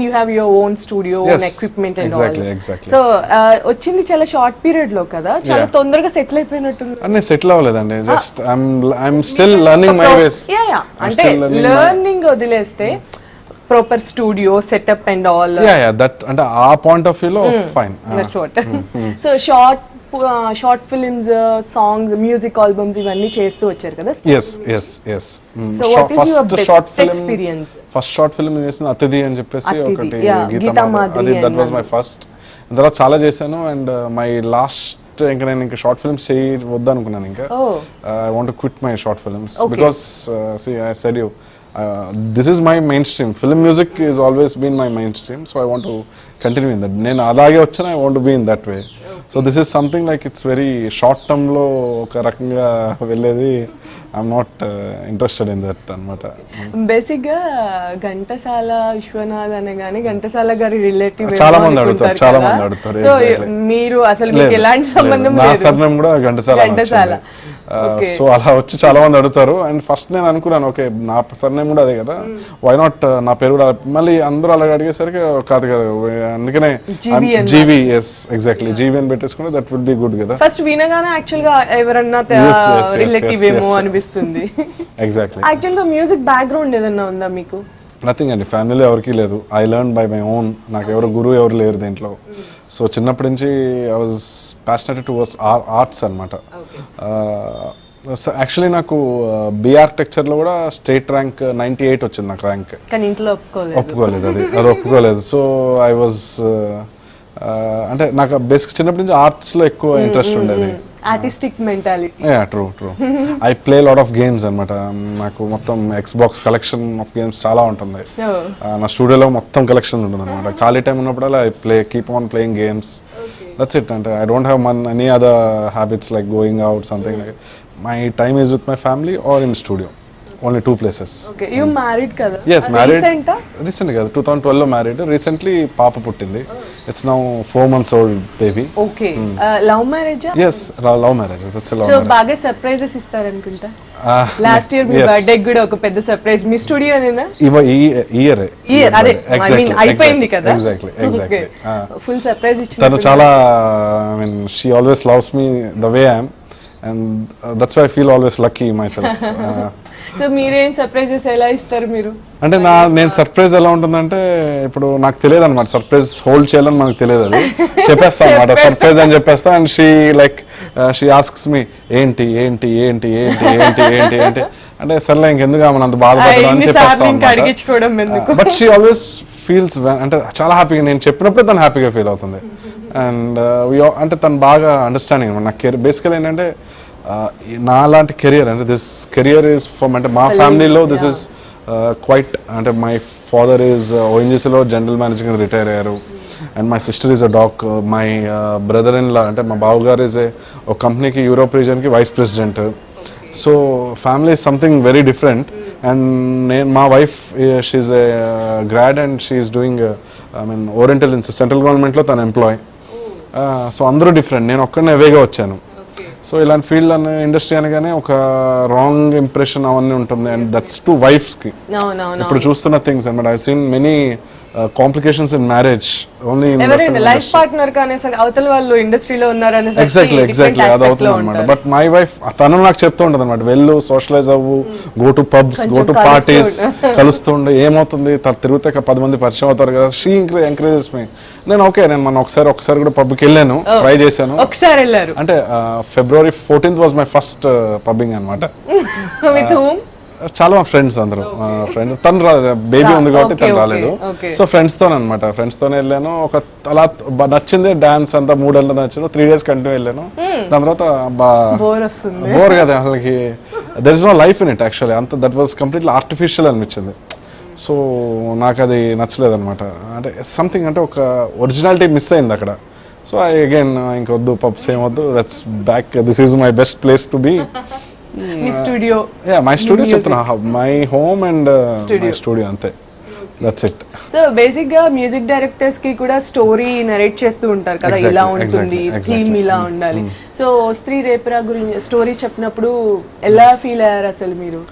you have your own studio, Yes, own equipment and exactly, all. exactly. So వచ్చింది చాలా short period లో కదా, చాలా తొందరగా సెటిల్ అయిపోయినట్టుంది. అన్నీ సెటిల్ అవ్వలేదండి, just I'm still learning my ways. అంటే లర్నింగ్ వదిలేస్తే proper studio setup and all, that అంటే ఆ పాయింట్ ఆఫ్ వ్యూ లో fine. That's what. So short films, songs, music albums ఇవన్నీ చేస్తూ వచ్చారు కదా. yes. So what is your best experience? First short film చేసిన అతిథి అని చెప్పేసి ఒకటి, Geetha Madhuri, that was my first. తర్వాత చాలా చేశాను అండ్ మై లాస్ట్ ఇంకా నేను ఇంకా షార్ట్ ఫిల్మ్స్ చేయవద్దు అనుకున్నాను. ఇంకా I want to quit my short films because I said you this is my mainstream. Film music is always been my mainstream, so I want to continue in that. నేను అలాగే వచ్చాను, I want to be in that way. So this is something like it's very short term లో ఒక రకంగా వెళ్ళేది. I'm not interested in that అన్నమాట. Basic గా ఘంటసాల విశ్వనాథ్ అనే గాని ఘంటసాల గారి రిలేటివ్ చాలా మంది అడుగుతారు. సో మీరు అసలు మీకు ఎలాంటి సంబంధం లేదు? నా సర్నేమ్ కూడా ఘంటసాల. సో అలా వచ్చి చాలా మంది అడుగుతారు అండ్ ఫస్ట్ నేను అనుకున్నాను ఓకే నా సర్నేమ్ కూడా అదే కదా, వై నాట్ నా పేరు కూడా. మళ్ళీ అందరూ అలాగ అడిగేసరికి కాదు కదా, అందుకనే జీవి, ఎస్ ఎగ్జాక్ట్లీ జీవి అని పెట్టేసుకుంటే దట్ విల్ బి గుడ్ కదా. ఫస్ట్ వినగానే యాక్చువల్ గా ఎవరన్నా రిలేటివ్ ఏమో అనిపిస్తుంది. ఎగ్జాక్ట్లీ. యాక్చువల్ గా మ్యూజిక్ బ్యాక్గ్రౌండ్ ఏదన్నా ఉందా మీకు? నథింగ్ అండి, ఫ్యామిలీలో ఎవరికి లేదు. I learn by my own. నాకు ఎవరు గురువు ఎవరు లేరు దీంట్లో. సో చిన్నప్పటి నుంచి I was passionated towards arts అనమాట. యాక్చువల్లీ నాకు బి ఆర్కిటెక్చర్లో కూడా స్టేట్ ర్యాంక్ 98 వచ్చింది నాకు ర్యాంక్. కానీ ఇంట్లో ఒప్పుకోలేదు, అది ఒప్పుకోలేదు. సో ఐ వాజ్ అంటే నాకు బేసిక్ చిన్నప్పటి నుంచి ఆర్ట్స్లో ఎక్కువ ఇంట్రెస్ట్ ఉండేది. Artistic mentality. True. I play lot of games అనమాట. నాకు మొత్తం ఎక్స్బాక్స్ కలెక్షన్ ఆఫ్ గేమ్స్ చాలా ఉంటుంది. నా స్టూడియోలో మొత్తం కలెక్షన్ ఉంటుంది అనమాట. ఖాళీ టైం ఉన్నప్పుడల్లా I keep on playing games. That's it. అంటే I don't have any other habits like going out something like. My time is with my family or in studio. Only 2 places. Okay, you married kada? Yes, married. Recently kada, 2012 lo married. Recently papa puttindi. It's now 4 months old baby. Okay. Love marriage? Yes, love marriage. That's a love marriage. So baga surprises istar anukunta. Last year me birthday kuda oka pedda surprise me studio nena? Year ade I mean అయిపోయింది కదా. Exactly. Full surprise ichindi. Tanu chala I mean she always loves me the way I am and that's why I feel always lucky myself. So మీరేం surprises ఎలా ఇస్తారు మీరు? అంటే నేను surprise ఎలా ఉంటుందంటే ఇప్పుడు నాకు తెలియదు అనమాట, సర్ప్రైజ్ హోల్డ్ చేయాలని మనకు తెలియదు. అది చెప్పేస్తా అనమాట సర్ప్రైజ్ అని చెప్పేస్తా. అండ్ షీ ఆస్క్స్ మీ ఏంటి ఏంటి ఏంటి ఏంటి ఏంటి ఏంటి ఏంటి అంటే సర్లే ఇంకెందుకు మనం అంత బాధపడడం అని చెప్పేస్తాం అనమాట. బట్ షీ ఆల్వేస్ ఫీల్స్ అంటే చాలా హ్యాపీగా, నేను చెప్పినప్పుడే తను హ్యాపీగా ఫీల్ అవుతుంది. అండ్ అంటే తను బాగా అండర్స్టాండింగ్ అనమాట. నాకు బేసికల్ ఏంటంటే నా లాంటి కెరియర్ అంటే దిస్ కెరియర్ ఈజ్ ఫ్రమ్ అంటే మా ఫ్యామిలీలో దిస్ ఈజ్ క్వైట్ అంటే మై ఫాదర్ ఈజ్ ఓఎన్జీసీలో జనరల్ మేనేజర్ కింద రిటైర్ అయ్యారు and my sister is a doc. My brother in law అంటే మా బావగారు ఈజ్ ఒక కంపెనీకి యూరోప్ రీజన్కి vice president. So family is something very different. And మా wife she's a grad and she is doing I mean oriental institute central గవర్నమెంట్లో తన employee. So అందరూ డిఫరెంట్, నేను ఒక్కడనే అవేగా వచ్చాను. సో ఇలాంటి ఫీల్డ్ అనే ఇండస్ట్రీ అనగానే ఒక రాంగ్ ఇంప్రెషన్ అవన్నీ ఉంటుంది. అండ్ దట్స్ టు వైఫ్స్కి ఇప్పుడు చూస్తున్న థింగ్స్ అనమాట. I seen many complications in marriage only life partner కానీ అవతల వాళ్ళు ఇండస్ట్రీలో ఉన్నారని. ఎగ్జాక్ట్లీ అది అవుతుంది అనమాట. బట్ మై వైఫ్ తను నాకు చెప్తూ ఉంటుంది అనమాట, వెళ్ళు సోషలైజ్ అవ్వు, go to pubs, go to parties, కలుస్తుండే ఏమవుతుంది తిరిగితే 10 మంది పరిచయం అవుతారు కదా. She encourages me. నేను ఓకే నేను మన ఒకసారి కూడా పబ్కి వెళ్ళాను, ట్రై చేశాను. ఒకసారి వెళ్ళారు అంటే February 14th was my first pubbing అనమాట. చాలా ఫ్రెండ్స్ అందరూ ఫ్రెండ్స్. తను రాలేదు, బేబీ ఉంది కాబట్టి తను రాలేదు. సో ఫ్రెండ్స్తో అనమాట, ఫ్రెండ్స్తోనే వెళ్ళాను. ఒక అలా నచ్చింది డాన్స్ అంతా 3 ఏళ్ళు నచ్చింది. 3 days కంటిన్యూ వెళ్ళాను. దాని తర్వాత బోర్ కదా అసలుకి, there is no life in it actually. అంత దట్ వాజ్ కంప్లీట్లీ ఆర్టిఫిషియల్ అనిపించింది. సో నాకు అది నచ్చలేదు అనమాట. అంటే సంథింగ్ అంటే ఒక ఒరిజినాలిటీ మిస్ అయింది అక్కడ. సో ఐ అగైన్ ఇంకొద్దు పబ్స్ ఏమొద్దు, that's back, this is my best place to be. మీ స్టూడియో? మై స్టూడియో చెప్తున్నా, my home and my studio అంతే. That's it. సో బేసిక్ గా మ్యూజిక్ డైరెక్టర్స్ కి కూడా స్టోరీ నరేట్ చేస్తూ ఉంటారు కదా, ఇలా ఉంటుంది థీమ్ ఇలా ఉండాలి. సో స్త్రీ రేపరా గురించి స్టోరీ చెప్పినప్పుడు ఎలా ఫీల్ అయ్యారు అసలు మీరు?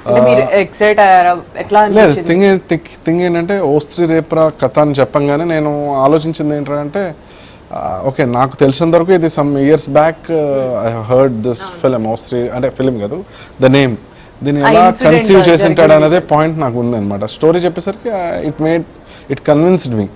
అంటే మీరు ఎక్సైట్ అయ్యారా, ఎట్లా లేదు అనిపించింది? థింగ్ ఏంటంటే ఓస్త్రి రేప్రా కథ అని చెప్పంగానే నేను ఆలోచించింది ఏంటంటే ఓకే నాకు తెలిసినంత వరకు ఇది some years back I heard this film ఓస్త్రి అంటే ఫిలిం కాదు ద నేమ్, దీన్ని ఎలా కన్సీవ్ చేసి ఉంటాడు అనేది పాయింట్ నాకు ఉంది అనమాట. స్టోరీ చెప్పేసరికి ఇట్ కన్విన్స్డ్ మీ.